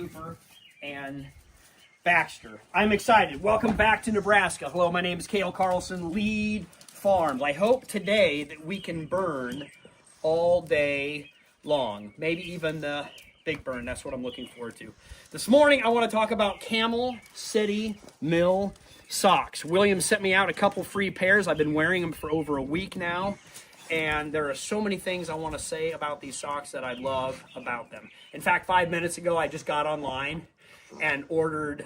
super and Baxter. I'm excited. Welcome back to Nebraska. Hello, my name is Cale Carlson, Lead Farms. I hope today that we can burn all day long. Maybe even the big burn. That's what I'm looking forward to. This morning, I want to talk about Camel City Mill socks. William sent me out a couple free pairs. I've been wearing them for over a week now. And there are so many things I want to say about these socks that I love about them. In fact, 5 minutes ago, I just got online and ordered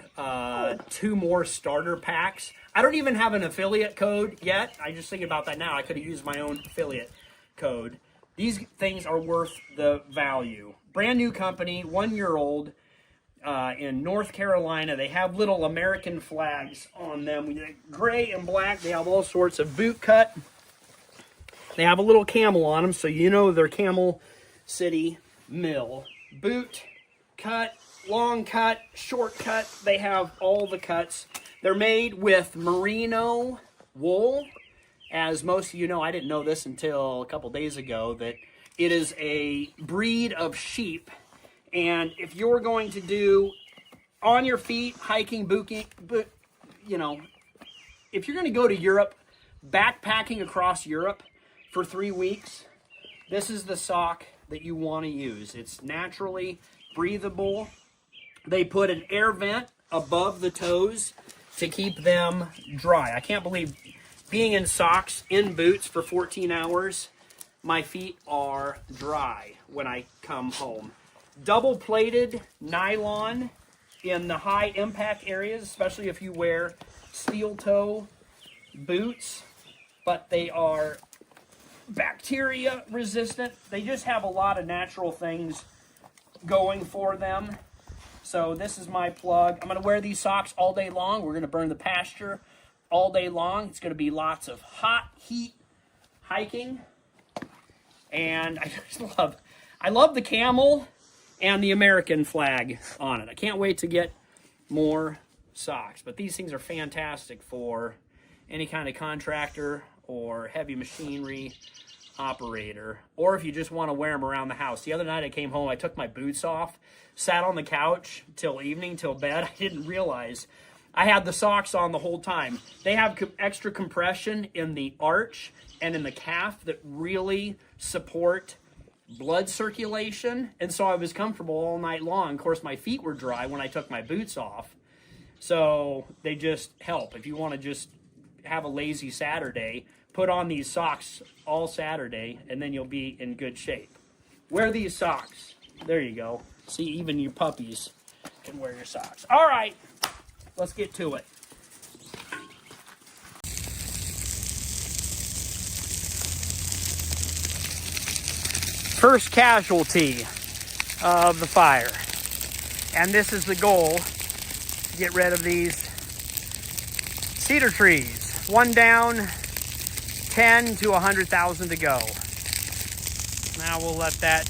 2 more starter packs. I don't even have an affiliate code yet. I just think about that now. I could have used my own affiliate code. These things are worth the value. Brand new company, 1 year old, in North Carolina. They have little American flags on them. Gray and black. They have all sorts of boot cut. They have a little camel on them, so you know they're Camel City Mill. Boot cut, long cut, short cut. They have all the cuts. They're made with merino wool. As most of you know, I didn't know this until a couple days ago, that it is a breed of sheep. And if you're going to do on your feet, hiking, if you're going to go to Europe, backpacking across Europe for 3 weeks, this is the sock that you want to use. It's naturally breathable. They put an air vent above the toes to keep them dry. I can't believe being in socks, in boots for 14 hours, my feet are dry when I come home. Double-plated nylon in the high impact areas, especially if you wear steel toe boots, but they are bacteria resistant. They just have a lot of natural things going for them. So this is my plug. I'm going to wear these socks all day long. We're going to burn the pasture all day long. It's going to be lots of hot heat hiking. And I love the camel and the American flag on it. I can't wait to get more socks. But these things are fantastic for any kind of contractor or heavy machinery operator, or if you just want to wear them around the house. The other night I came home, I took my boots off, sat on the couch till evening, till bed. I didn't realize I had the socks on the whole time. They have extra compression in the arch and in the calf that really support blood circulation, and so I was comfortable all night long. Of course, my feet were dry when I took my boots off, so they just help. If you want to just have a lazy Saturday, put on these socks all Saturday, and then you'll be in good shape. Wear these socks. There you go. See, even your puppies can wear your socks. All right, let's get to it. First casualty of the fire. And this is the goal: get rid of these cedar trees. 1 down, 10 to 100,000 to go. Now we'll let that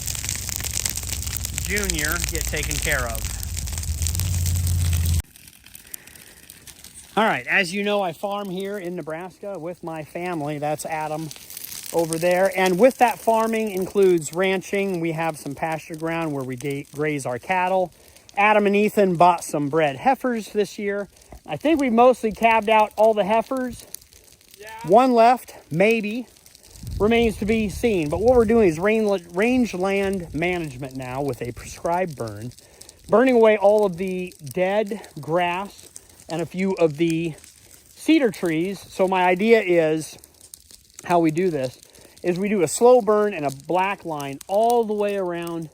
junior get taken care of. All right, as you know, I farm here in Nebraska with my family. That's Adam over there. And with that farming includes ranching. We have some pasture ground where we graze our cattle. Adam and Ethan bought some bred heifers this year. I think we mostly calved out all the heifers. Yeah. 1 left, maybe. Remains to be seen. But what we're doing is rangeland management now with a prescribed burn. Burning away all of the dead grass and a few of the cedar trees. So my idea is, how we do this, is we do a slow burn and a black line all the way around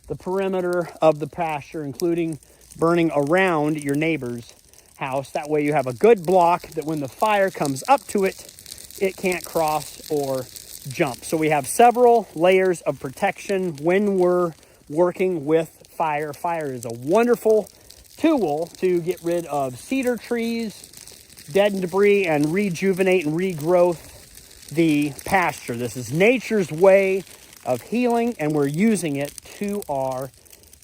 the perimeter of the pasture, including burning around your neighbor's house. That way you have a good block that when the fire comes up to it, it can't cross or jump. So we have several layers of protection when we're working with fire. Fire is a wonderful tool to get rid of cedar trees, dead and debris, and rejuvenate and regrowth the pasture. This is nature's way of healing, and we're using it to our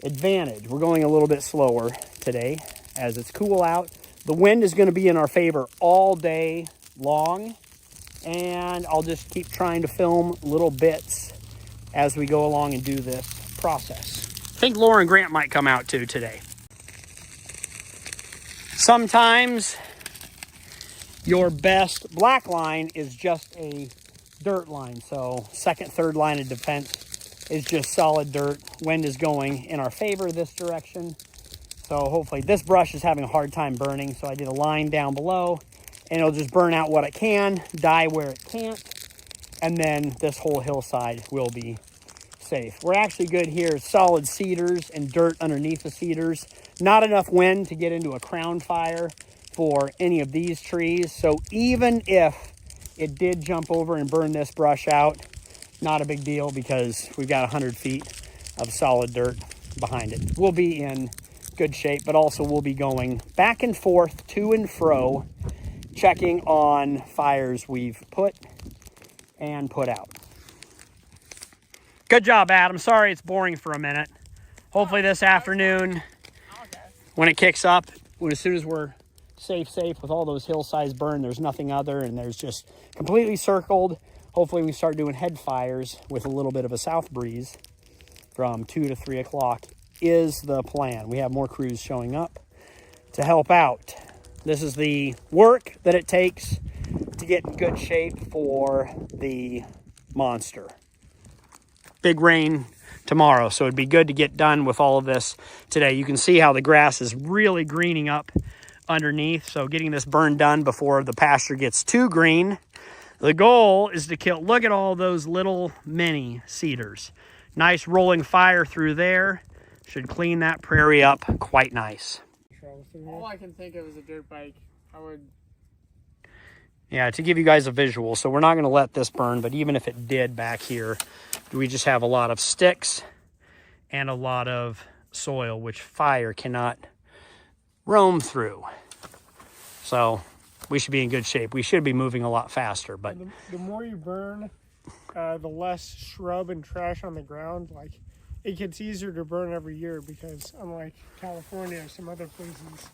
advantage. We're going a little bit slower today as it's cool out. The wind is going to be in our favor all day long, and I'll just keep trying to film little bits as we go along and do this process. I think Laura and Grant might come out too today. Sometimes your best black line is just a dirt line. So second, third line of defense is just solid dirt. Wind is going in our favor this direction. So hopefully this brush is having a hard time burning. So I did a line down below and it'll just burn out what it can, die where it can't. And then this whole hillside will be safe. We're actually good here. Solid cedars and dirt underneath the cedars. Not enough wind to get into a crown fire for any of these trees. So even if it did jump over and burn this brush out, not a big deal because we've got 100 feet of solid dirt behind it. We'll be in good shape, but also we'll be going back and forth, to and fro, checking on fires we've put and put out. Good job, Adam. Sorry it's boring for a minute. Hopefully this afternoon, when it kicks up, as soon as we're safe with all those hillsides burned, there's nothing other, and there's just completely circled. Hopefully we start doing head fires with a little bit of a south breeze from 2 to 3 o'clock is the plan. We have more crews showing up to help out. This is the work that it takes to get in good shape for the monster. Big rain tomorrow, so it'd be good to get done with all of this today. You can see how the grass is really greening up underneath, so getting this burn done before the pasture gets too green. The goal is to kill, look at all those little mini cedars. Nice rolling fire through there. Should clean that prairie up quite nice. All I can think of is a dirt bike. Yeah, to give you guys a visual, so we're not going to let this burn, but even if it did back here, we just have a lot of sticks and a lot of soil, which fire cannot roam through. So we should be in good shape. We should be moving a lot faster. But the more you burn, the less shrub and trash on the ground. Like, it gets easier to burn every year because unlike California or some other places,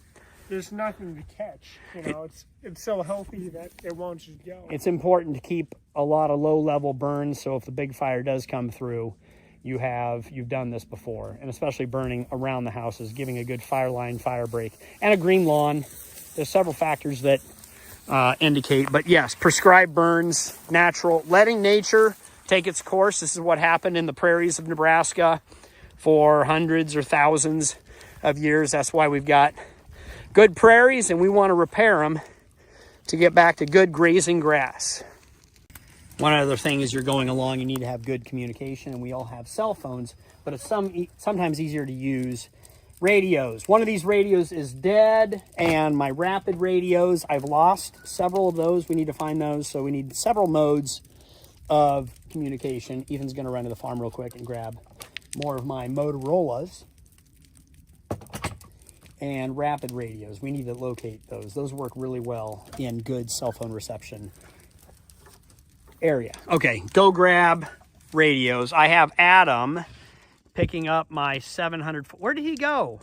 there's nothing to catch. You know, it's so healthy that it won't just go. It's important to keep a lot of low-level burns, so if the big fire does come through, you've done this before, and especially burning around the houses, giving a good fire line, fire break, and a green lawn. There's several factors that indicate, but yes, prescribed burns, natural, letting nature take its course. This is what happened in the prairies of Nebraska for hundreds or thousands of years. That's why we've got good prairies, and we want to repair them to get back to good grazing grass. One other thing is you're going along, you need to have good communication, and we all have cell phones, but it's sometimes easier to use radios. One of these radios is dead, and my rapid radios, I've lost several of those. We need to find those, so we need several modes of communication. Ethan's going to run to the farm real quick and grab more of my Motorola's and rapid radios. We need to locate those. Those work really well in good cell phone reception area. Okay, go grab radios. I have Adam picking up my 700. Where did he go?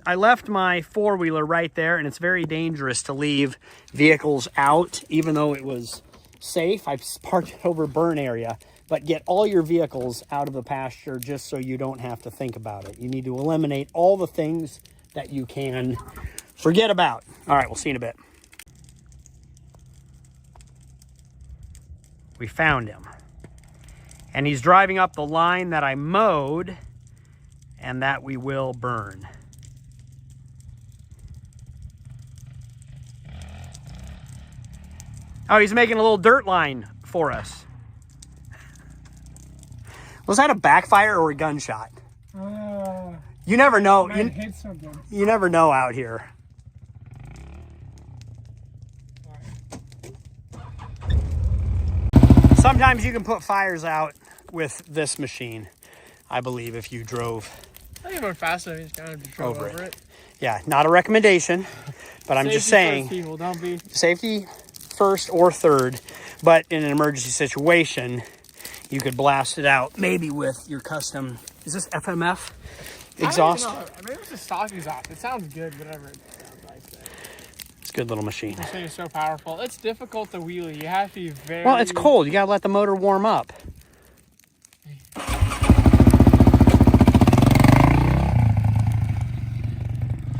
I left my four-wheeler right there, and it's very dangerous to leave vehicles out, even though it was safe. I've parked it over burn area, but get all your vehicles out of the pasture just so you don't have to think about it. You need to eliminate all the things that you can forget about. All right, we'll see you in a bit. We found him. And he's driving up the line that I mowed and that we will burn. Oh, he's making a little dirt line for us. Was that a backfire or a gunshot? You never know. You never know out here. Sometimes you can put fires out with this machine, I believe, if you drove. I think it went fast enough. You just kind of drove over it. Yeah, not a recommendation, but I'm just saying. Safety first, people. Don't be. Safety first or third, but in an emergency situation, you could blast it out, maybe with your custom, is this FMF exhaust? I don't even know. Maybe it's a stock exhaust. It sounds good, whatever it sounds like. It's a good little machine. This thing is so powerful. It's difficult to wheelie. You have to be very... Well, it's cold. You got to let the motor warm up.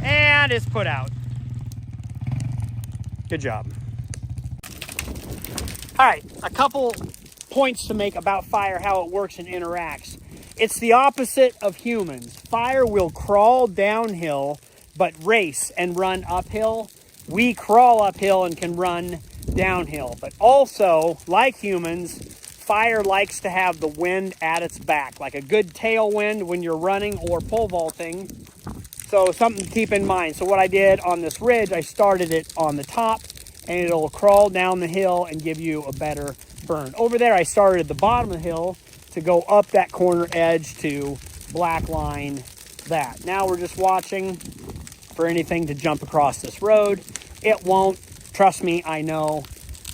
And it's put out. Good job. All right, a couple points to make about fire, how it works and interacts. It's the opposite of humans. Fire will crawl downhill, but race and run uphill. We crawl uphill and can run downhill. But also, like humans, fire likes to have the wind at its back, like a good tailwind when you're running or pole vaulting. So something to keep in mind. So what I did on this ridge, I started it on the top, and it'll crawl down the hill and give you a better burn. Over there, I started at the bottom of the hill to go up that corner edge to black line that. Now we're just watching for anything to jump across this road. It won't, trust me, I know.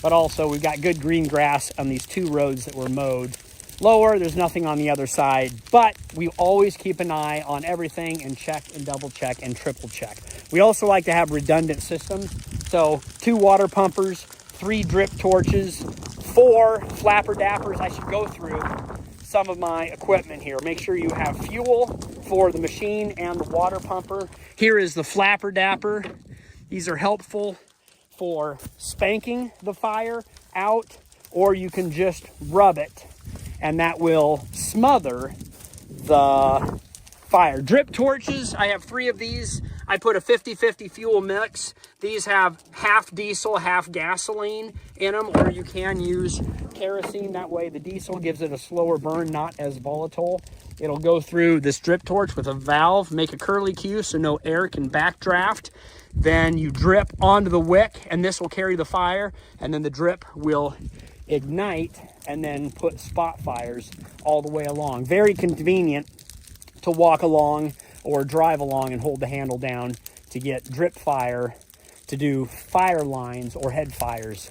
But also we've got good green grass on these two roads that were mowed. Lower, there's nothing on the other side, but we always keep an eye on everything and check and double check and triple check. We also like to have redundant systems. So 2 water pumpers, 3 drip torches, 4 flapper dappers. I should go through some of my equipment here. Make sure you have fuel for the machine and the water pumper. Here is the flapper dapper. These are helpful for spanking the fire out, or you can just rub it and that will smother the fire. Drip torches, I have 3 of these. I put a 50-50 fuel mix. These have half diesel, half gasoline in them, or you can use kerosene. That way the diesel gives it a slower burn, not as volatile. It'll go through this drip torch with a valve, make a curly Q so no air can backdraft. Then you drip onto the wick, and this will carry the fire, and then the drip will ignite and then put spot fires all the way along. Very convenient to walk along or drive along and hold the handle down to get drip fire, to do fire lines or head fires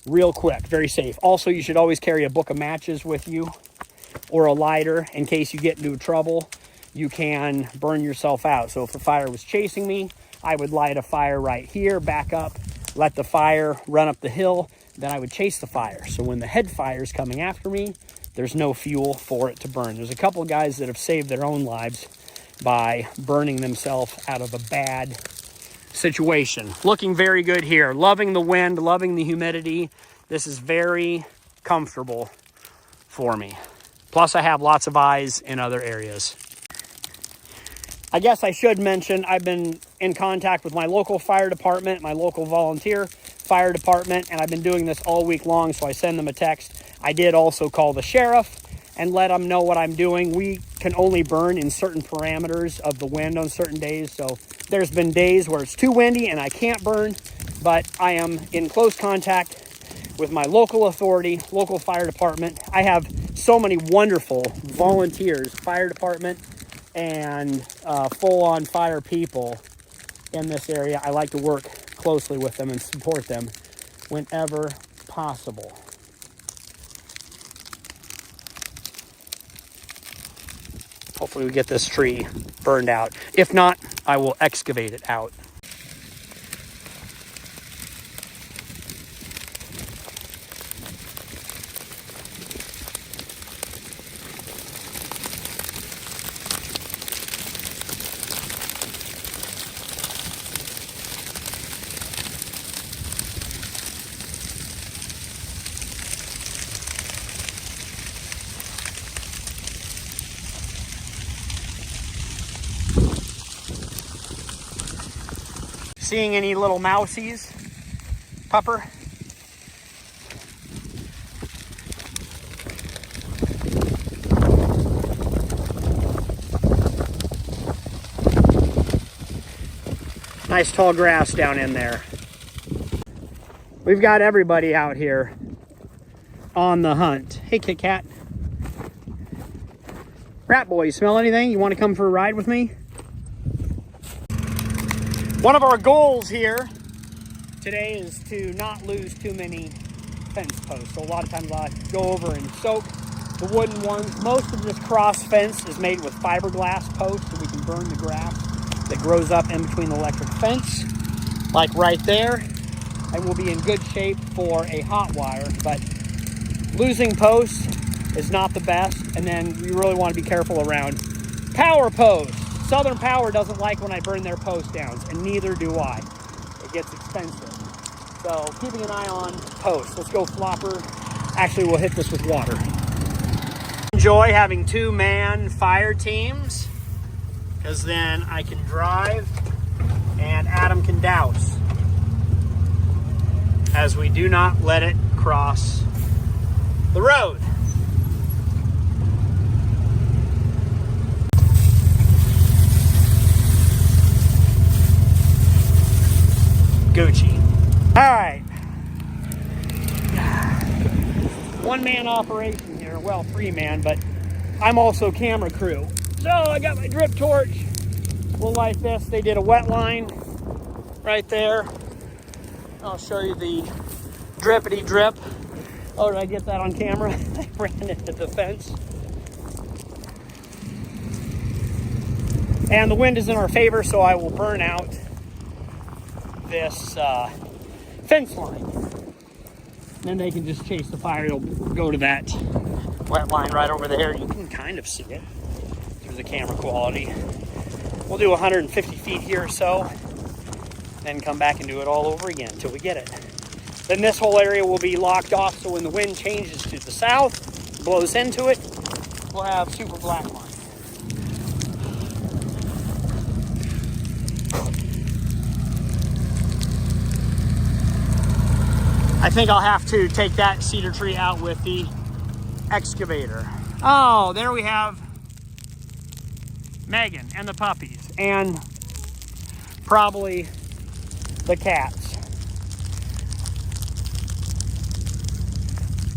real quick. Very safe. Also, you should always carry a book of matches with you or a lighter in case you get into trouble. You can burn yourself out. So if the fire was chasing me, I would light a fire right here, back up, let the fire run up the hill, then I would chase the fire. So when the head fire is coming after me, there's no fuel for it to burn. There's a couple of guys that have saved their own lives by burning themselves out of a bad situation. Looking very good here. Loving the wind, loving the humidity. This is very comfortable for me. Plus I have lots of eyes in other areas. I guess I should mention I've been in contact with my local fire department, my local volunteer fire department, and I've been doing this all week long, so I send them a text. I did also call the sheriff and let them know what I'm doing. We can only burn in certain parameters of the wind on certain days, so there's been days where it's too windy and I can't burn, but I am in close contact with my local authority, local fire department. I have so many wonderful volunteers, fire department, and full-on fire people in this area. I like to work closely with them and support them whenever possible. Hopefully we get this tree burned out. If not, I will excavate it out. Seeing any little mousies, pupper? Nice tall grass down in there. We've got everybody out here on the hunt. Hey, Kit Kat. Rat boy, you smell anything? You want to come for a ride with me? One of our goals here today is to not lose too many fence posts. So a lot of times I go over and soak the wooden ones. Most of this cross fence is made with fiberglass posts, so we can burn the grass that grows up in between the electric fence, like right there. And we'll be in good shape for a hot wire, but losing posts is not the best. And then you really want to be careful around power posts. Southern Power doesn't like when I burn their post downs, and neither do I. It gets expensive. So keeping an eye on posts. Let's go flopper. Actually, we'll hit this with water. Enjoy having 2-man fire teams, because then I can drive and Adam can douse, as we do not let it cross the road. Gucci. All right. 1-man operation here. Well, 3-man, but I'm also camera crew. So I got my drip torch. We'll light this. They did a wet line right there. I'll show you the drippity drip. Oh, did I get that on camera? I ran into the fence. And the wind is in our favor, so I will burn out this fence line. Then they can just chase the fire. It'll go to that wet line right over there. You can kind of see it through the camera quality. We'll do 150 feet here or so, then come back and do it all over again until we get it. Then this whole area will be locked off, so when the wind changes to the south, blows into it, we'll have super black line. I think I'll have to take that cedar tree out with the excavator. Oh, there we have Megan and the puppies, and probably the cats.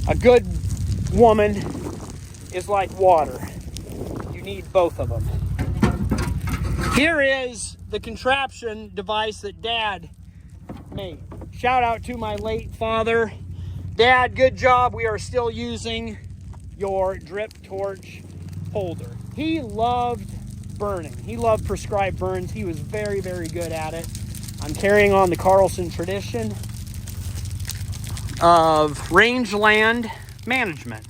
A good woman is like water. You need both of them. Here is the contraption device that Dad made. Shout out to my late father. Dad, good job. We are still using your drip torch holder. He loved burning. He loved prescribe burns. He was very, very good at it. I'm carrying on the Carlson tradition of rangeland management.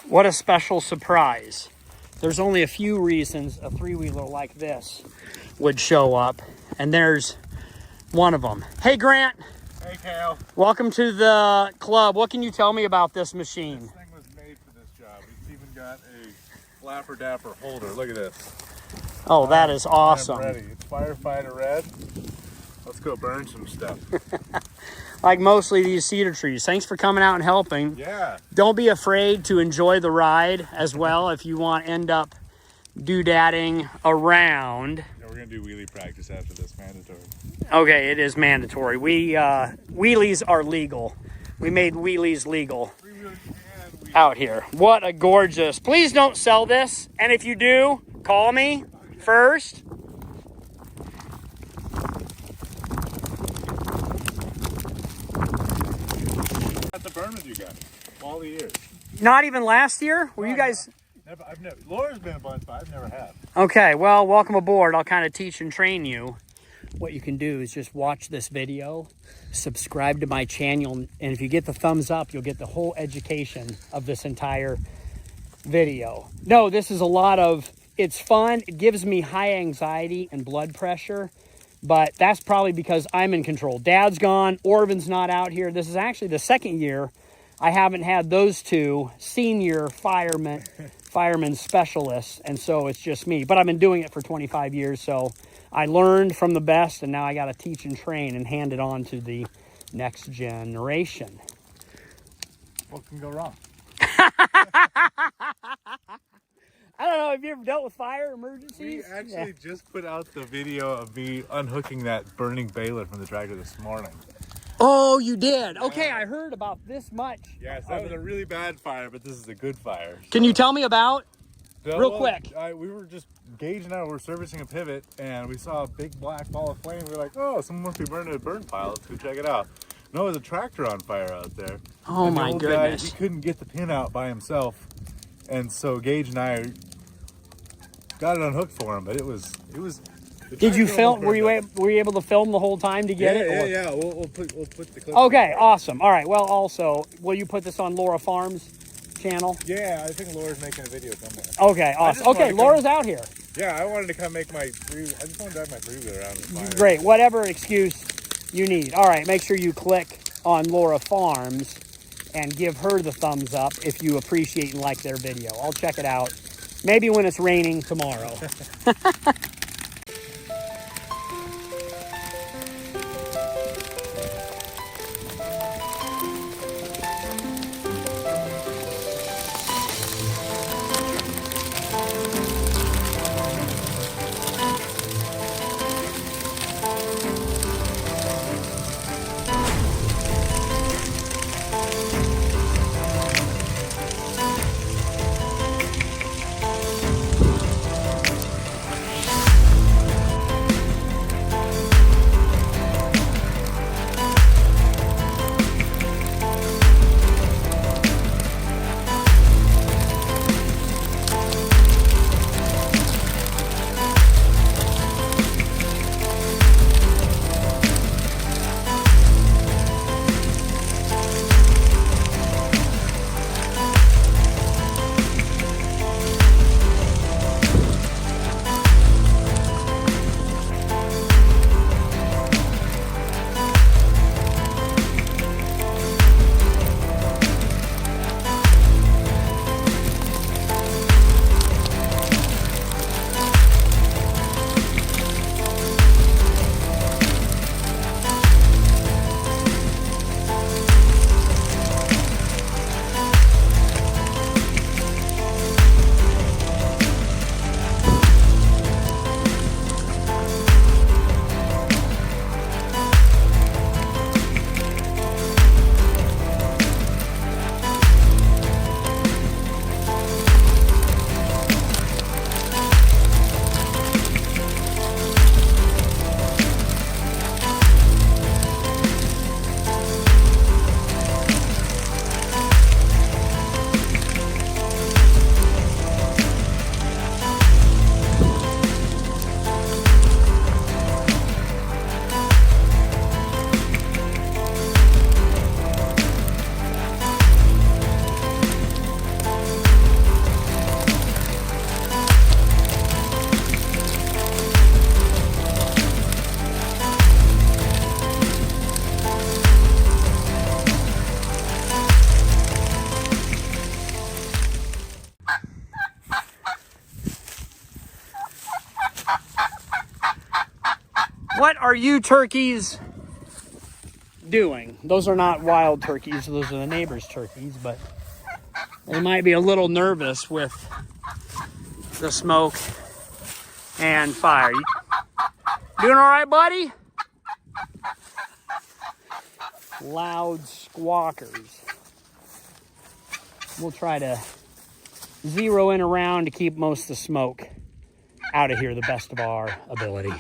What a special surprise. There's only a few reasons a 3-wheeler like this would show up, and there's one of them. Hey, Grant. Hey, Kale. Welcome to the club. What can you tell me about this machine? This thing was made for this job. It's even got a Flapper Dapper holder. Look at this. Oh, that is awesome. I'm ready. It's firefighter red. Let's go burn some stuff. Like mostly these cedar trees. Thanks for coming out and helping. Yeah. Don't be afraid to enjoy the ride as well if you want to end up doodadding around. Yeah, we're going to do wheelie practice after this, mandatory. Okay, it is mandatory. Wheelies are legal. We made wheelies legal out here. What a gorgeous. Please don't sell this. And if you do, call me first. That's the burn with you guys all the years. Not even last year? Were you guys... I've never. Laura's been a bunch, but I've never had. Okay, well, welcome aboard. I'll kind of teach and train you. What you can do is just watch this video, subscribe to my channel, and if you get the thumbs up, you'll get the whole education of this entire video. No, this is a lot of, it's fun. It gives me high anxiety and blood pressure, but that's probably because I'm in control. Dad's gone, Orvin's not out here. This is actually the second year I haven't had those two senior firemen specialists, and so it's just me. But I've been doing it for 25 years, so I learned from the best, and now I got to teach and train and hand it on to the next generation. What can go wrong? I don't know, have you ever dealt with fire emergencies? We actually just put out the video of me unhooking that burning baler from the tractor this morning. Oh, you did? Okay, I heard about this much. Yes, that was a really bad fire, but this is a good fire. Can you tell me about? So, Real quick. We were just gauging out, we're servicing a pivot, and we saw a big black ball of flame. We were like, oh, someone must be burning a burn pile. Let's go check it out. No, there's a tractor on fire out there. Oh, and my the old goodness. Guy, he couldn't get the pin out by himself. And so Gage and I got it unhooked for him, but it was. The Did you tractor film? almost burned up. Were you able to film the whole time to get Yeah, it? yeah, or- yeah. We'll put the clip. Okay, awesome. All right. Well, also, will you put this on Laura Farms channel? Yeah, I think Laura's making a video somewhere. Okay, awesome. just wanted Okay, to Laura's out here. Yeah, I wanted to come make my three. I just want to drive my three-wheeler around the fire. Great. Whatever excuse you need. All right. Make sure you click on Laura Farms and give her the thumbs up if you appreciate and like their video. I'll check it out. Maybe when it's raining tomorrow. What are you turkeys doing? Those are not wild turkeys. Those are the neighbor's turkeys, but they might be a little nervous with the smoke and fire. You doing all right, buddy? Loud squawkers. We'll try to zero in around to keep most of the smoke out of here the best of our ability.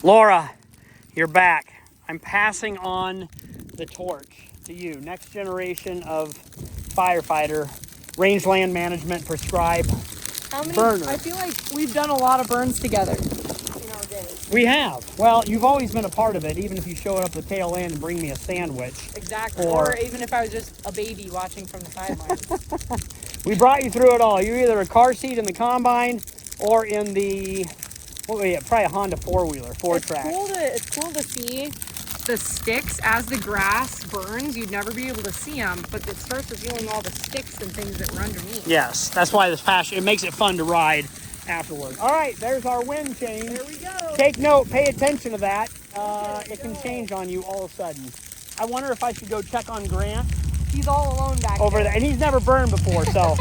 Laura, you're back. I'm passing on the torch to you. Next generation of firefighter, rangeland management, prescribe. How many? Burner. I feel like we've done a lot of burns together in our days. We have. Well, you've always been a part of it, even if you showed up at the tail end and bring me a sandwich. Exactly. Or even if I was just a baby watching from the sidelines. We brought you through it all. You're either a car seat in the combine or in the, what were you, probably a Honda four-wheeler, four-track. It's cool to see the sticks as the grass burns. You'd never be able to see them, but it starts revealing all the sticks and things that were underneath. Yes, that's why this pasture, it makes it fun to ride afterward. All right, there's our wind change. There we go. Take note, pay attention to that. It can change on you all of a sudden. I wonder if I should go check on Grant. He's all alone back over there. there. And he's never burned before, so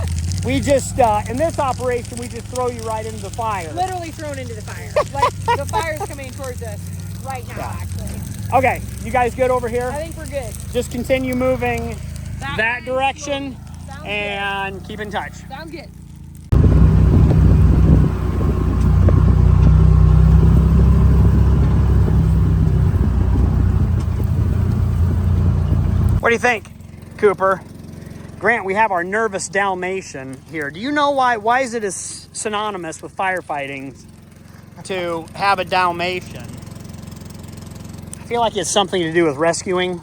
we just, in this operation, we just throw you right into the fire. Literally thrown into the fire. Like, the fire's coming towards us right now, actually. Okay, you guys good over here? I think we're good. Just continue moving that direction Sounds and keep in touch. good. Sounds good. What do you think, Cooper? Grant, we have our nervous Dalmatian here. Do you know why is it as synonymous with firefighting to have a Dalmatian? I feel like it's something to do with rescuing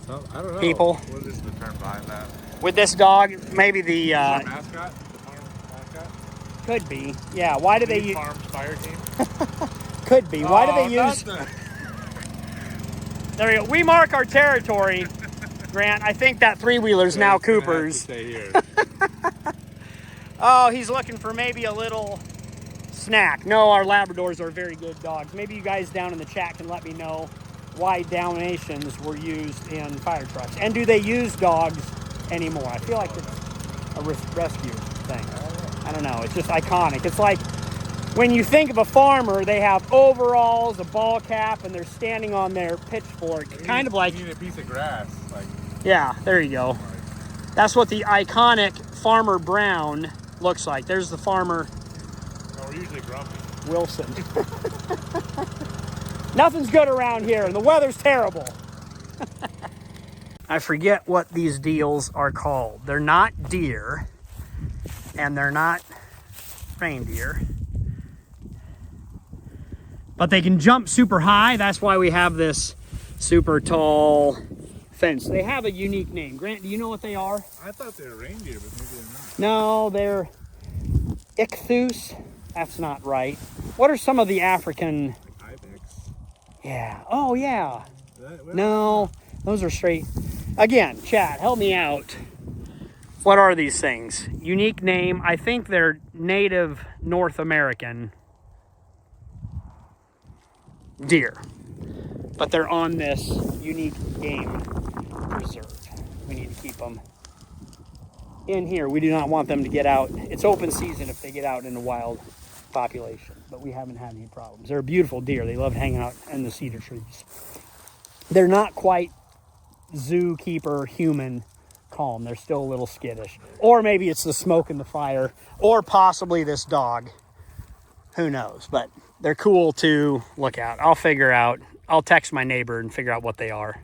I don't know. people. What is the term behind that? With this dog, maybe the Our mascot? The farm mascot? could be. Yeah, why do they use Farm fire team? could be. Why do they not use the- There we go. We mark our territory, Grant. I think that three-wheeler's now It's gonna have to Cooper's. stay here. Oh, he's looking for maybe a little snack. No, our Labradors are very good dogs. Maybe you guys down in the chat can let me know why Dalmatians were used in fire trucks. And do they use dogs anymore? I feel like it's a rescue thing. I don't know. It's just iconic. It's like when you think of a farmer, they have overalls, a ball cap, and they're standing on their pitchfork. Kind of like, You need a piece of grass. Like, yeah, there you go. That's what the iconic Farmer Brown looks like. There's the farmer no, we're usually grumpy. Wilson. Nothing's good around here, and the weather's terrible. I forget what these deals are called. They're not deer, and they're not reindeer. But they can jump super high. That's why we have this super tall fence. They have a unique name. Grant, do you know what they are? I thought they were reindeer, but maybe they're not. No, they're ichthus. That's not right. What are some of the African... Ibex. Yeah. Oh, yeah. What? No, those are straight. Again, chat, help me out. What are these things? Unique name. I think they're native North American deer. But they're on this unique game reserve. We need to keep them in here. We do not want them to get out. It's open season if they get out in the wild population, but we haven't had any problems. They're a beautiful deer. They love hanging out in the cedar trees. They're not quite zookeeper human calm. They're still a little skittish. Or maybe it's the smoke and the fire, or possibly this dog. Who knows? But they're cool to look at. I'll text my neighbor and figure out what they are.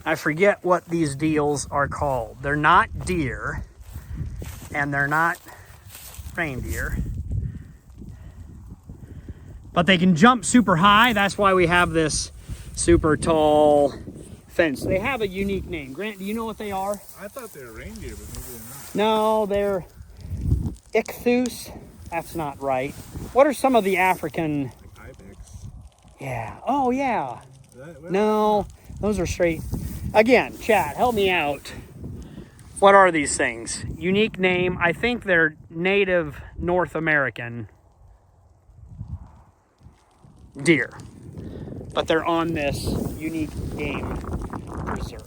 I forget what these deals are called. They're not deer, and they're not reindeer. But they can jump super high. That's why we have this super tall fence. They have a unique name. Grant, do you know what they are? I thought they were reindeer, but maybe they're not. No, they're ichthus. That's not right. What are some of the African? Like ibex. Yeah. Oh, yeah. What? No, those are straight. Again, chat, help me out. What are these things? Unique name. I think they're native North American deer, but they're on this unique game preserve.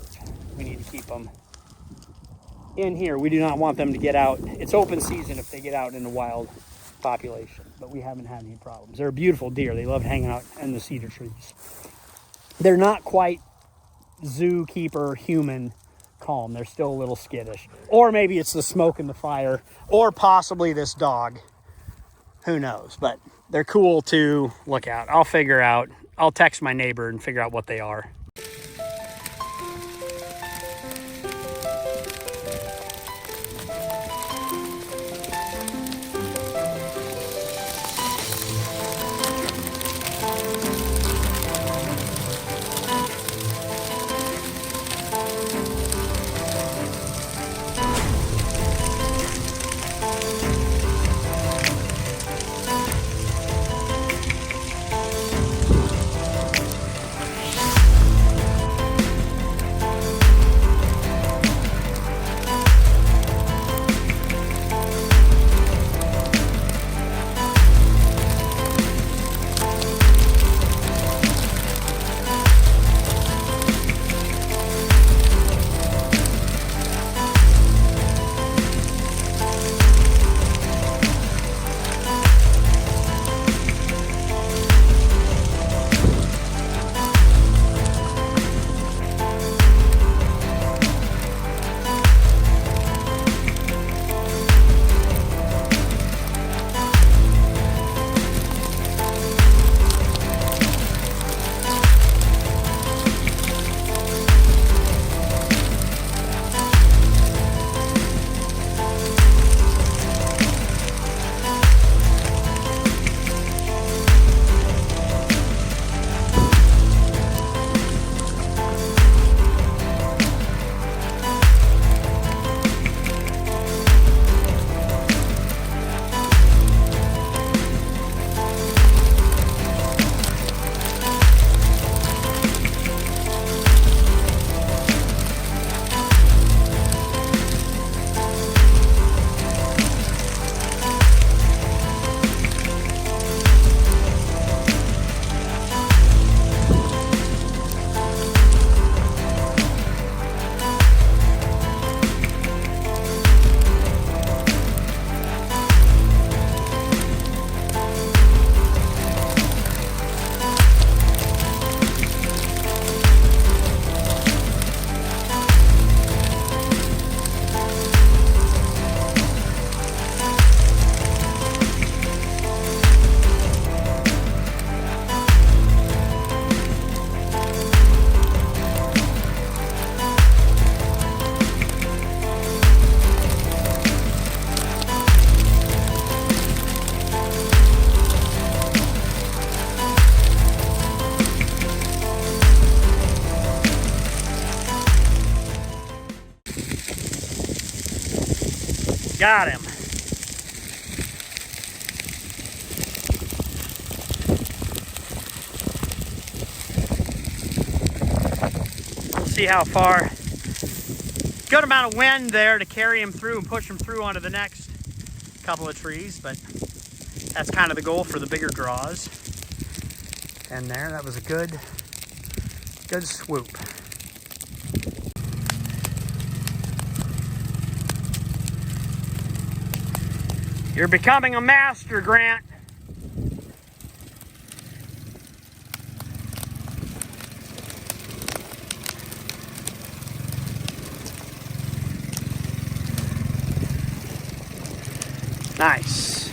We need to keep them in here. We do not want them to get out. It's open season if they get out in the wild population, but we haven't had any problems. They're a beautiful deer. They love hanging out in the cedar trees. They're not quite zookeeper human calm. They're still a little skittish. Or maybe it's the smoke and the fire, or possibly this dog. Who knows? But they're cool to look at. I'll figure out. I'll text my neighbor and figure out what they are. Got him. We'll see how far. Good amount of wind there to carry him through and push him through onto the next couple of trees, but that's kind of the goal for the bigger draws. And there, that was a good swoop. You're becoming a master, Grant. Nice.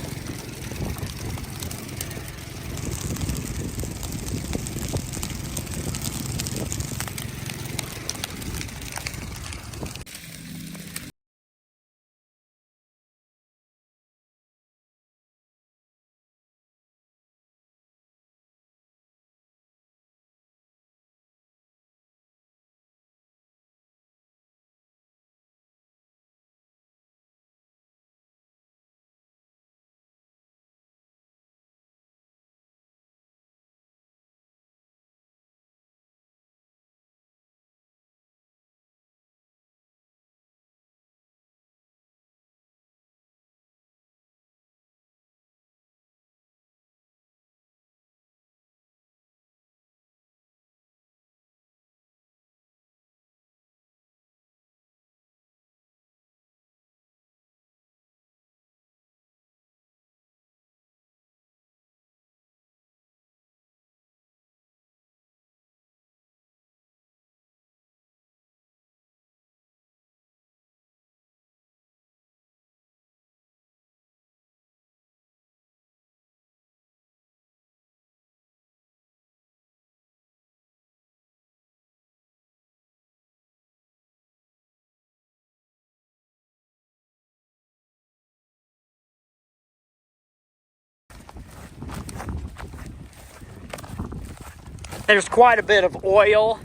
There's quite a bit of oil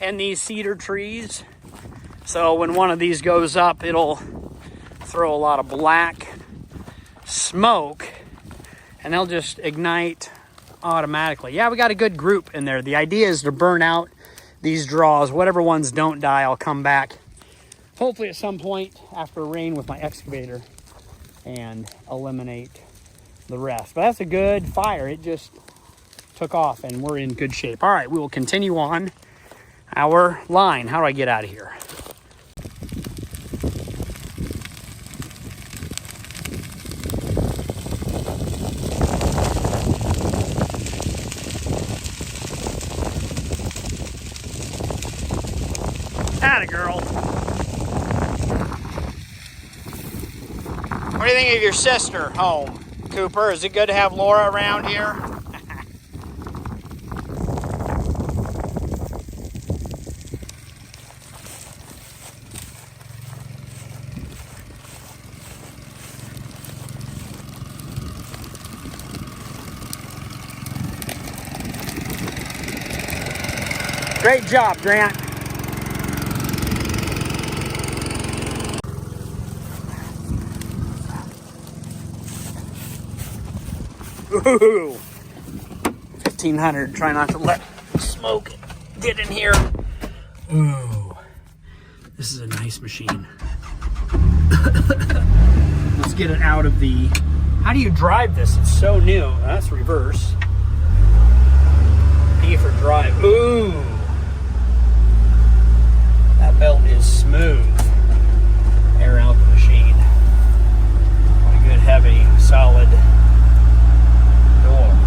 in these cedar trees. So when one of these goes up, it'll throw a lot of black smoke and they'll just ignite automatically. Yeah, we got a good group in there. The idea is to burn out these draws. Whatever ones don't die, I'll come back hopefully at some point after rain with my excavator and eliminate the rest. But that's a good fire. It just took off and we're in good shape. All right, we will continue on our line. How do I get out of here? Atta girl. What do you think of your sister home, Cooper? Is it good to have Laura around here? Great job, Grant. Ooh, 1500. Try not to let smoke get in here. Ooh, this is a nice machine. Let's get it out of the... How do you drive this? It's so new. That's reverse. P for drive. Ooh, that belt is smooth. Air out the machine. A good heavy, solid door.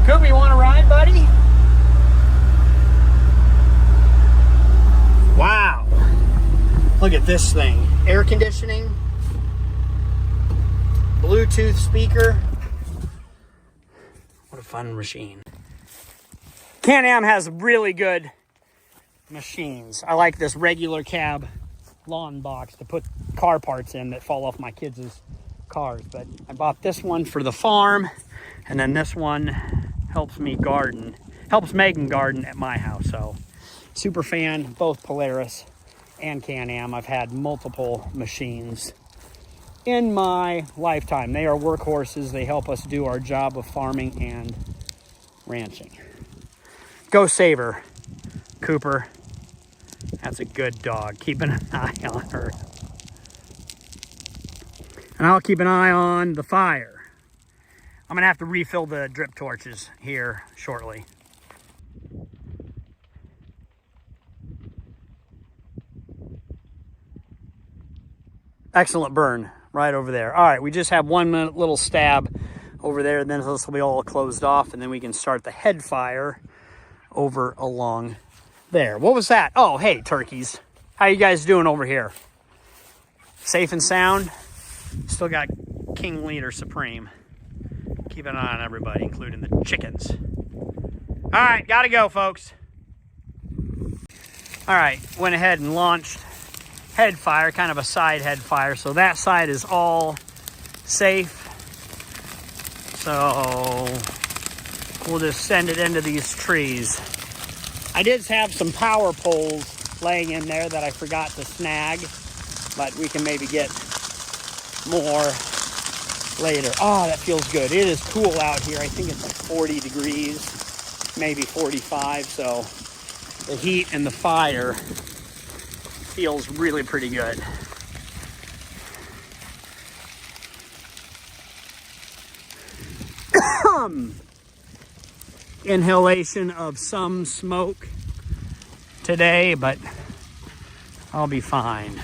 Coop, you want to ride, buddy? Wow. Look at this thing. Air conditioning. Bluetooth speaker. What a fun machine. Can-Am has really good machines. I like this regular cab lawn box to put car parts in that fall off my kids' cars. But I bought this one for the farm. And then this one helps me garden, helps Megan garden at my house. So super fan, both Polaris and Can-Am. I've had multiple machines in my lifetime. They are workhorses. They help us do our job of farming and ranching. Go Saver, Cooper. That's a good dog. Keeping an eye on her. And I'll keep an eye on the fire. I'm gonna have to refill the drip torches here shortly. Excellent burn right over there. All right, we just have 1 minute little stab over there, and then this will be all closed off, and then we can start the head fire over along there. What was that? Oh, hey, turkeys. How you guys doing over here? Safe and sound? Still got King Leader Supreme. Keep an eye on everybody, including the chickens. All right, gotta go, folks. All right, went ahead and launched head fire, kind of a side head fire. So that side is all safe. So we'll just send it into these trees. I did have some power poles laying in there that I forgot to snag, but we can maybe get more later. Oh, that feels good. It is cool out here. I think it's like 40 degrees, maybe 45. So the heat and the fire feels really pretty good. Inhalation of some smoke today, but I'll be fine.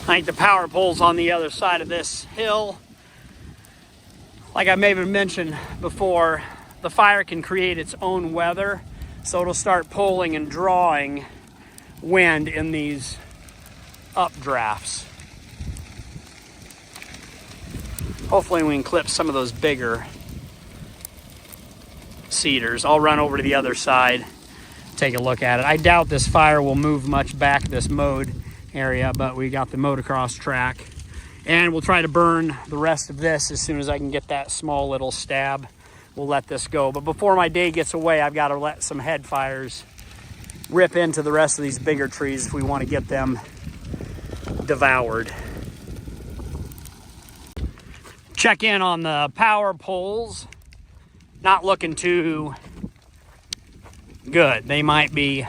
I think the power pole's on the other side of this hill. Like I maybe mentioned before, the fire can create its own weather, so it'll start pulling and drawing wind in these updrafts. Hopefully we can clip some of those bigger cedars. I'll run over to the other side, take a look at it. I doubt this fire will move much back this mowed area, but we got the motocross track. And we'll try to burn the rest of this as soon as I can get that small little stab. We'll let this go. But before my day gets away, I've got to let some head fires rip into the rest of these bigger trees if we want to get them devoured. Check in on the power poles. Not looking too good. They might be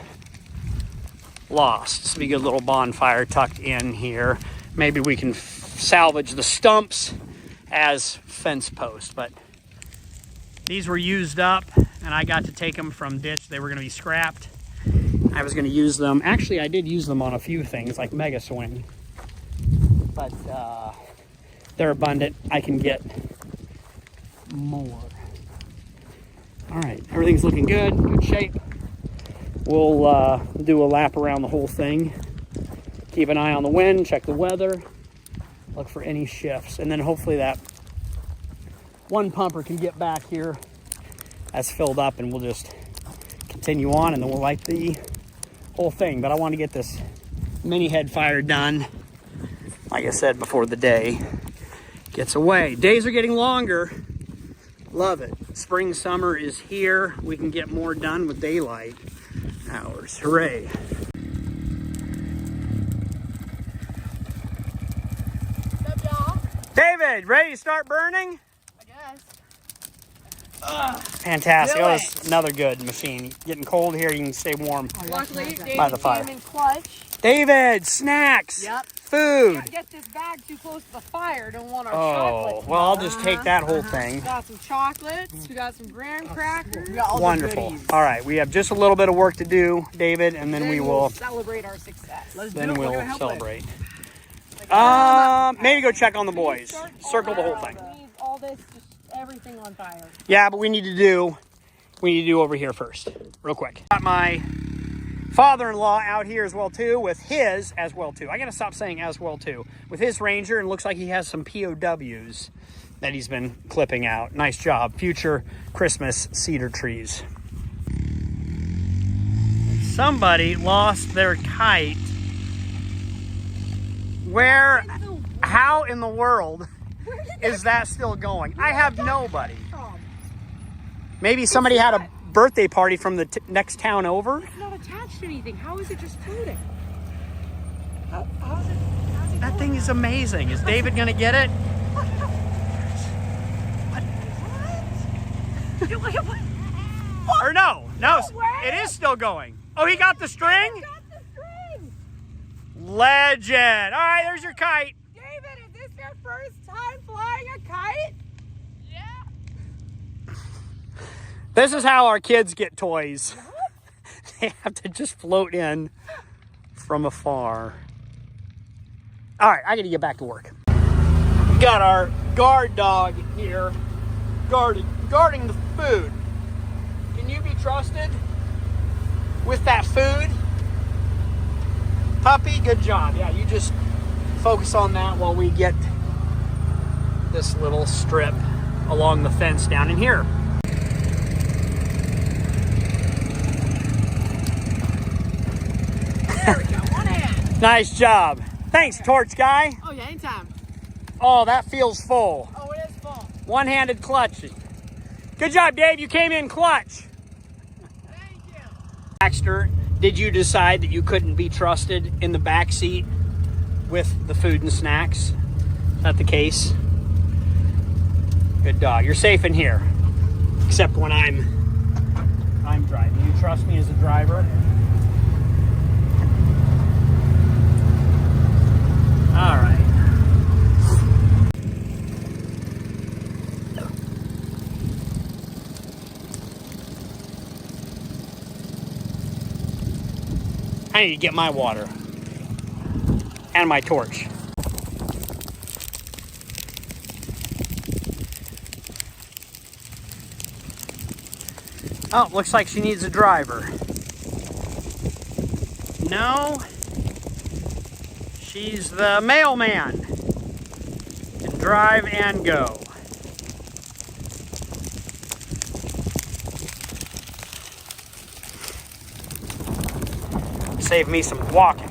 lost. This will be a good little bonfire tucked in here. Maybe we can salvage the stumps as fence posts, but these were used up and I got to take them from ditch. They were going to be scrapped. I was going to use them. Actually, I did use them on a few things like Mega Swing, but they're abundant. I can get more. All right, everything's looking good, good shape. We'll do a lap around the whole thing. Keep an eye on the wind, check the weather, look for any shifts, and then hopefully that one pumper can get back here as filled up, and we'll just continue on, and then we'll light the whole thing. But I want to get this mini head fire done, like I said, before the day gets away. Days are getting longer. Love it. Spring, summer is here. We can get more done with daylight hours. Hooray. What's up, y'all? David, ready to start burning? I guess. Fantastic. Do That it. was another good machine. Getting cold here, you can stay warm. Luckily, David By the fire. came in clutch. David, snacks. Yep. Food. Can't get this bag too close to the fire. Don't want our Oh, chocolates. well, I'll just take that whole thing. We got some chocolates. We got some graham crackers. Wonderful. All right, we have just a little bit of work to do, David, and then we will celebrate our success. then we'll celebrate. Maybe go check on the boys. Circle the whole thing. We need all this, just everything on fire. Yeah, but we need to do over here first, real quick. Got my father-in-law out here as well too, with his as well too. I gotta stop saying as well too. With his Ranger, and looks like he has some POWs that he's been clipping out. Nice job. Future Christmas cedar trees. Somebody lost their kite. Where? How in the world is that still going? I have nobody. Maybe somebody had a birthday party from the next town over. It's not attached to anything. How is it just floating? That thing is amazing. Is David gonna get it? Or no, it is still going. Oh, he got the string? Legend. All right, there's your kite. David, is this your first time flying a kite? Yeah. This is how our kids get toys. They have to just float in from afar. All right, I gotta get back to work. We got our guard dog here, guarding the food. Can you be trusted with that food? Puppy, good job. Yeah, you just focus on that while we get this little strip along the fence down in here. There we go. One hand. Nice job. Thanks, torch guy. Oh, yeah, anytime. Oh, that feels full. Oh, it is full. One-handed clutch. Good job, Dave. You came in clutch. Thank you. Baxter, did you decide that you couldn't be trusted in the back seat with the food and snacks? Is that the case? Good dog. You're safe in here, except when I'm driving. You trust me as a driver? All right. I need to get my water and my torch. Oh, looks like she needs a driver. No. She's the mailman. Can drive and go. Save me some walking.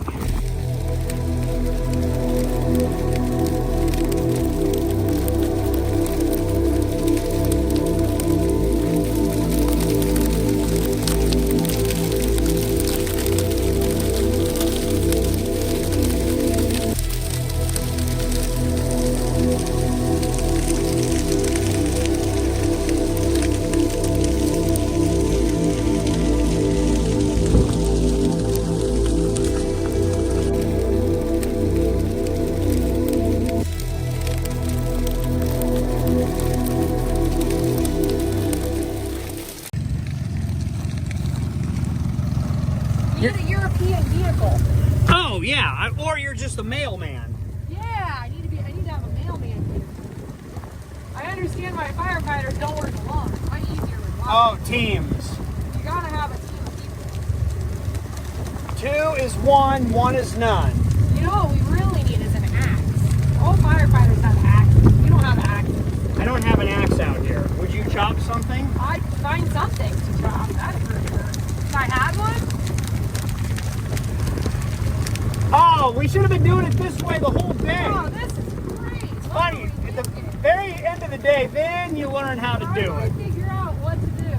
You need a European vehicle. Oh yeah, or you're just a mailman. Yeah, I need to have a mailman vehicle. I understand why firefighters don't work alone. It's way easier with one. Oh, teams. You gotta have a team of people. 2 is 1, 1 is none. You know what we really need is an axe. All firefighters have axes. You don't have axes. I don't have an axe out here. Would you chop something? I'd find something to chop, that's for sure. If I had one, Oh, we should have been doing it this way the whole day. oh, this is great. Look Funny, what we at the did. very end of the day, then you learn how to do How it. do I figure out what to do?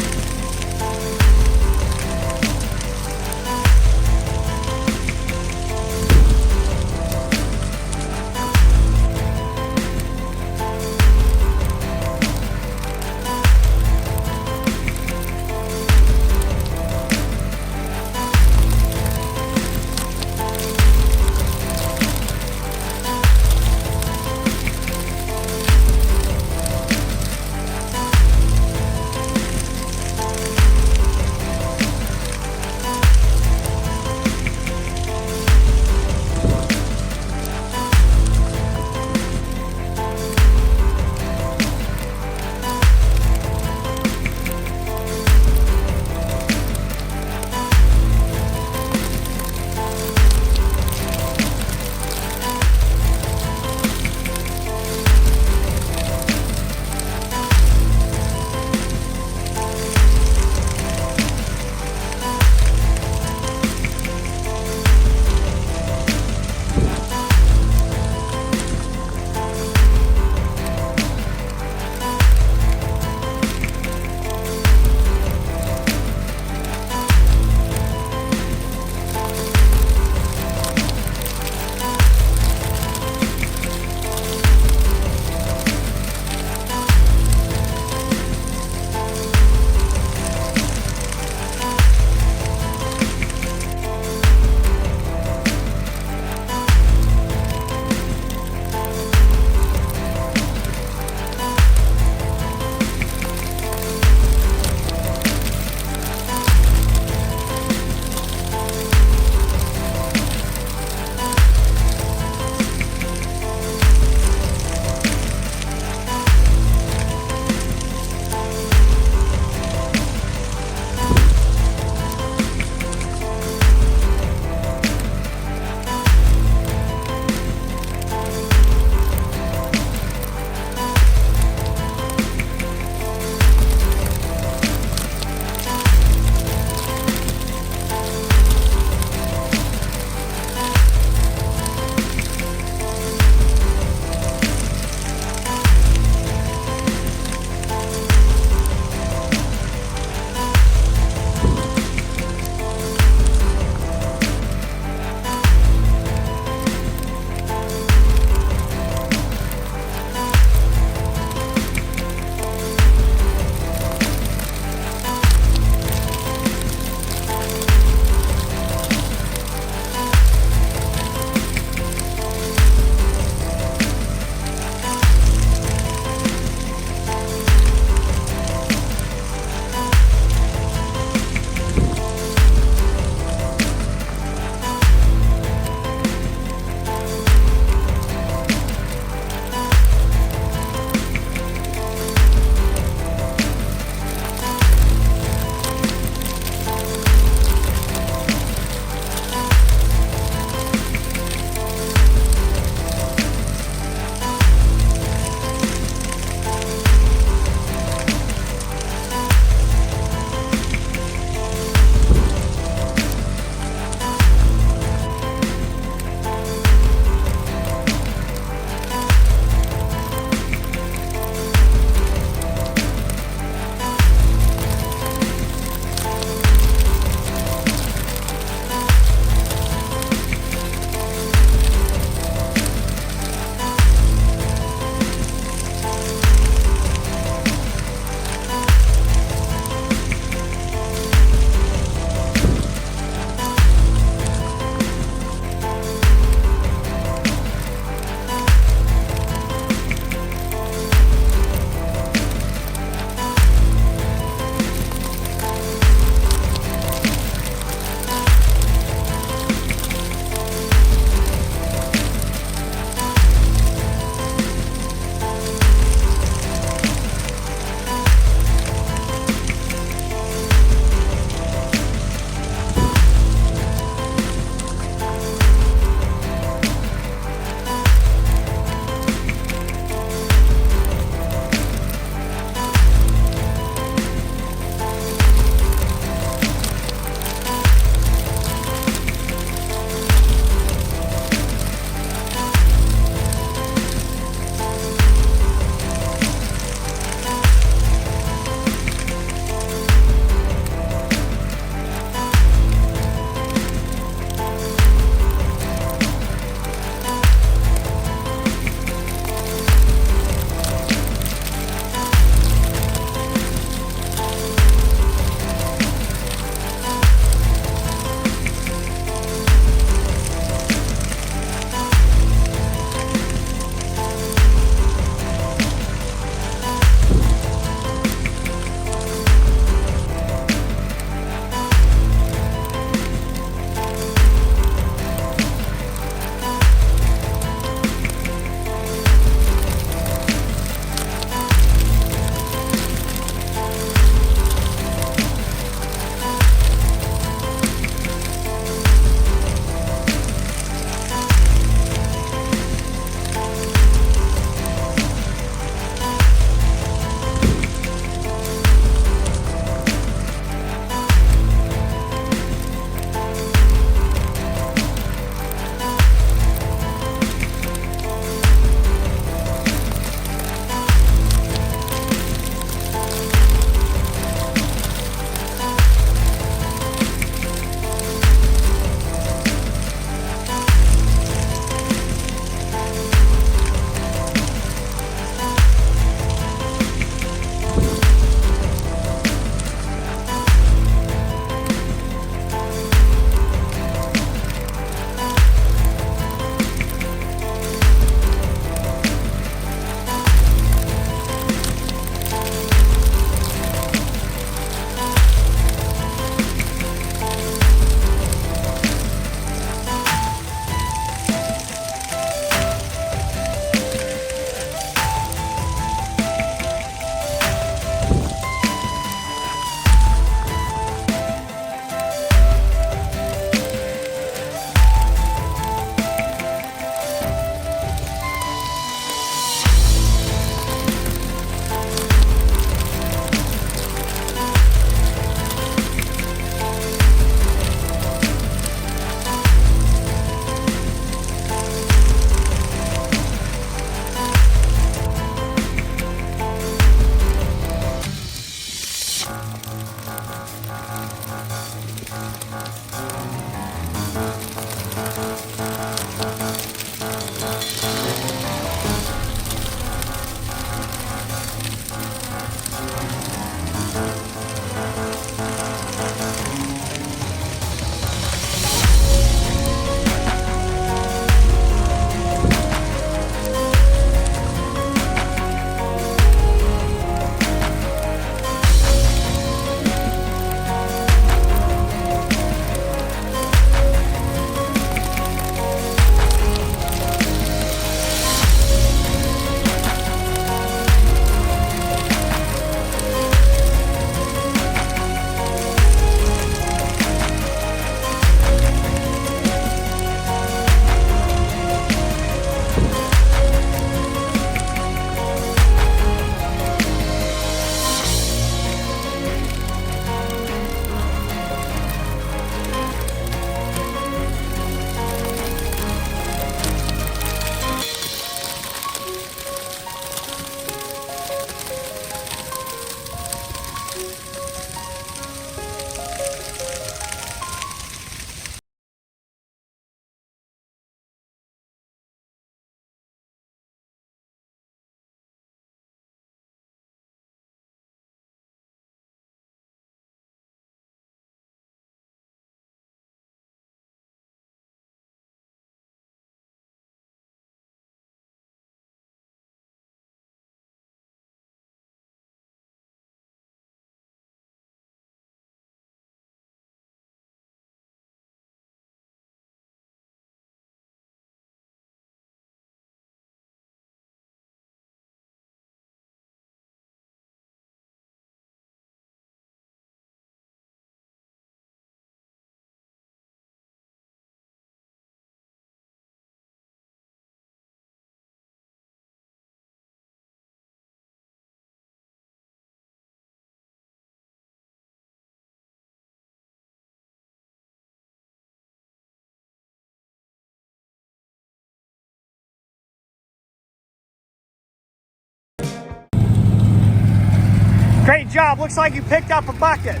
Great job. Looks like you picked up a bucket.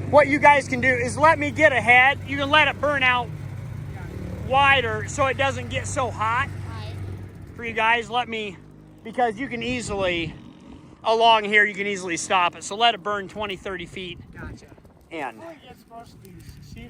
What you guys can do is let me get ahead. You can let it burn out wider so it doesn't get so hot. For you guys, let me, because you can easily, along here, you can easily stop it. So let it burn 20, 30 feet. Gotcha. And I think it's most of these cedars.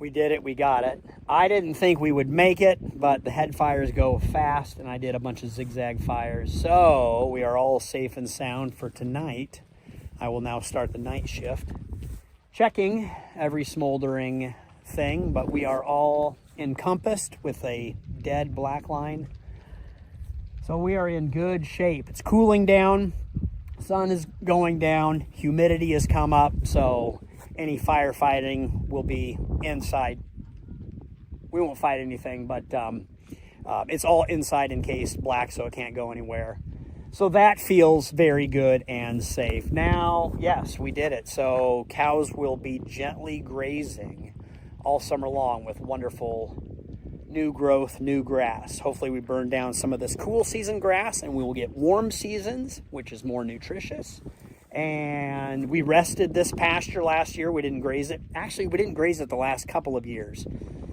we did it, we got it. I didn't think we would make it, but the head fires go fast, and I did a bunch of zigzag fires. So we are all safe and sound for tonight. I will now start the night shift, checking every smoldering thing, but we are all encompassed with a dead black line. So we are in good shape. It's cooling down, sun is going down, humidity has come up, so any firefighting will be inside. We won't fight anything, but it's all inside encased black, so it can't go anywhere. So that feels very good and safe. Now, yes, we did it. So cows will be gently grazing all summer long with wonderful new growth, new grass. Hopefully we burn down some of this cool season grass and we will get warm seasons, which is more nutritious. And we rested this pasture last year. We didn't graze it. Actually, we didn't graze it the last couple of years.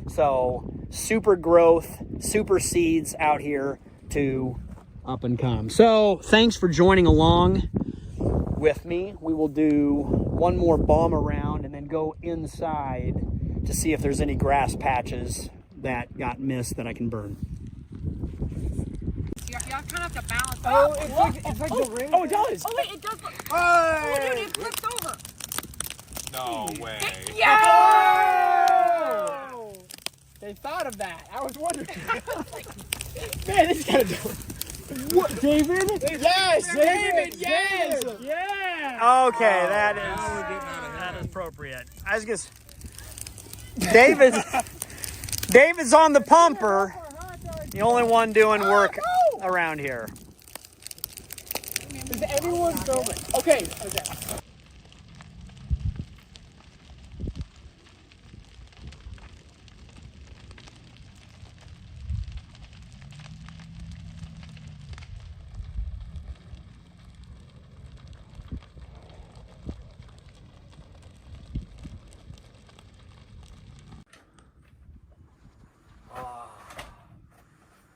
So super growth, super seeds out here to up and come. So thanks for joining along with me. We will do one more bomb around and then go inside to see if there's any grass patches that got missed that I can burn. Y'all kind of have to balance. Oh, it's like the ring. Oh, it does. Oh wait, it does. Hey! Oh, dude, it flips over. No way. Yeah! Oh! They thought of that. I was wondering. Man, this is kind of dope. What, David? Yes, David, yes! Yeah! Okay, that is appropriate. I was just David. Dave is on the pumper. The only one doing work around here. Is everyone filming? Okay.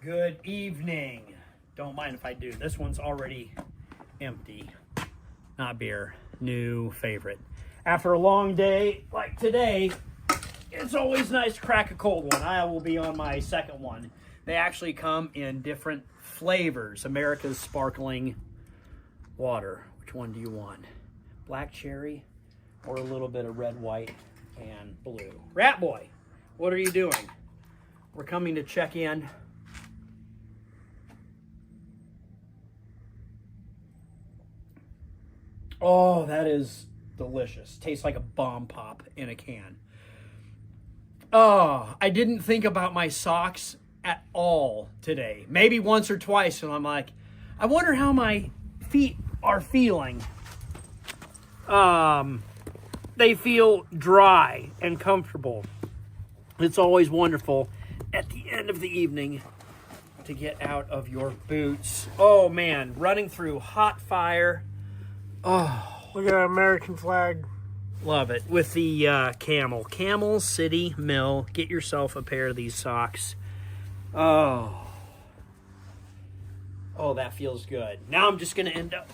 Good evening. Don't mind if I do. This one's already empty. NotBeer, new favorite. After a long day like today, it's always nice to crack a cold one. I will be on my second one. They actually come in different flavors. America's sparkling water. Which one do you want? Black cherry or a little bit of red, white, and blue? Rat Boy, what are you doing? We're coming to check in. Oh, that is delicious. Tastes like a bomb pop in a can. Oh, I didn't think about my socks at all today. Maybe once or twice, and I'm like, I wonder how my feet are feeling. They feel dry and comfortable. It's always wonderful at the end of the evening to get out of your boots. Oh man, running through hot fire. Oh, Look at that American flag. love it. With the Camel City Mill. Get yourself a pair of these socks. Oh, that feels good. Now I'm just going to end up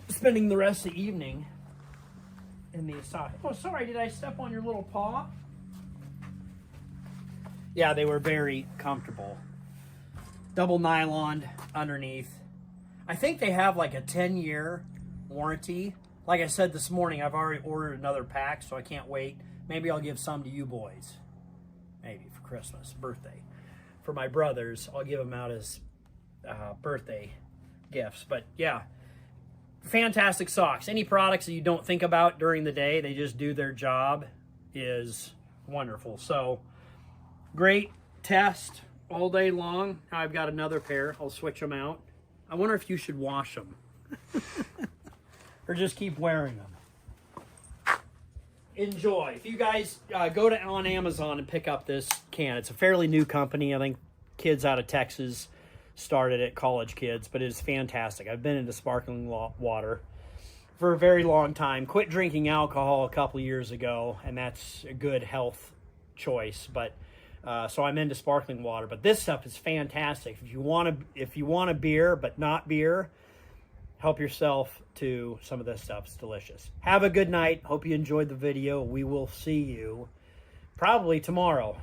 spending the rest of the evening in these socks. Oh, sorry, did I step on your little paw? Yeah, they were very comfortable. Double nylon underneath. I think they have like a 10-year warranty. Like I said this morning, I've already ordered another pack, so I can't wait. Maybe I'll give some to you boys. Maybe for Christmas, birthday. For my brothers, I'll give them out as birthday gifts. But yeah, fantastic socks. Any products that you don't think about during the day, they just do their job, is wonderful. So great test all day long. Now I've got another pair. I'll switch them out. I wonder if you should wash them. Or just keep wearing them. Enjoy. If you guys go on Amazon and pick up this can, it's a fairly new company. I think kids out of Texas started it, college kids, but it's fantastic. I've been into sparkling water for a very long time. Quit drinking alcohol a couple years ago, and that's a good health choice. But so I'm into sparkling water. But this stuff is fantastic. If you want a beer but not beer, help yourself to some of this stuff. It's delicious. Have a good night. Hope you enjoyed the video. We will see you probably tomorrow.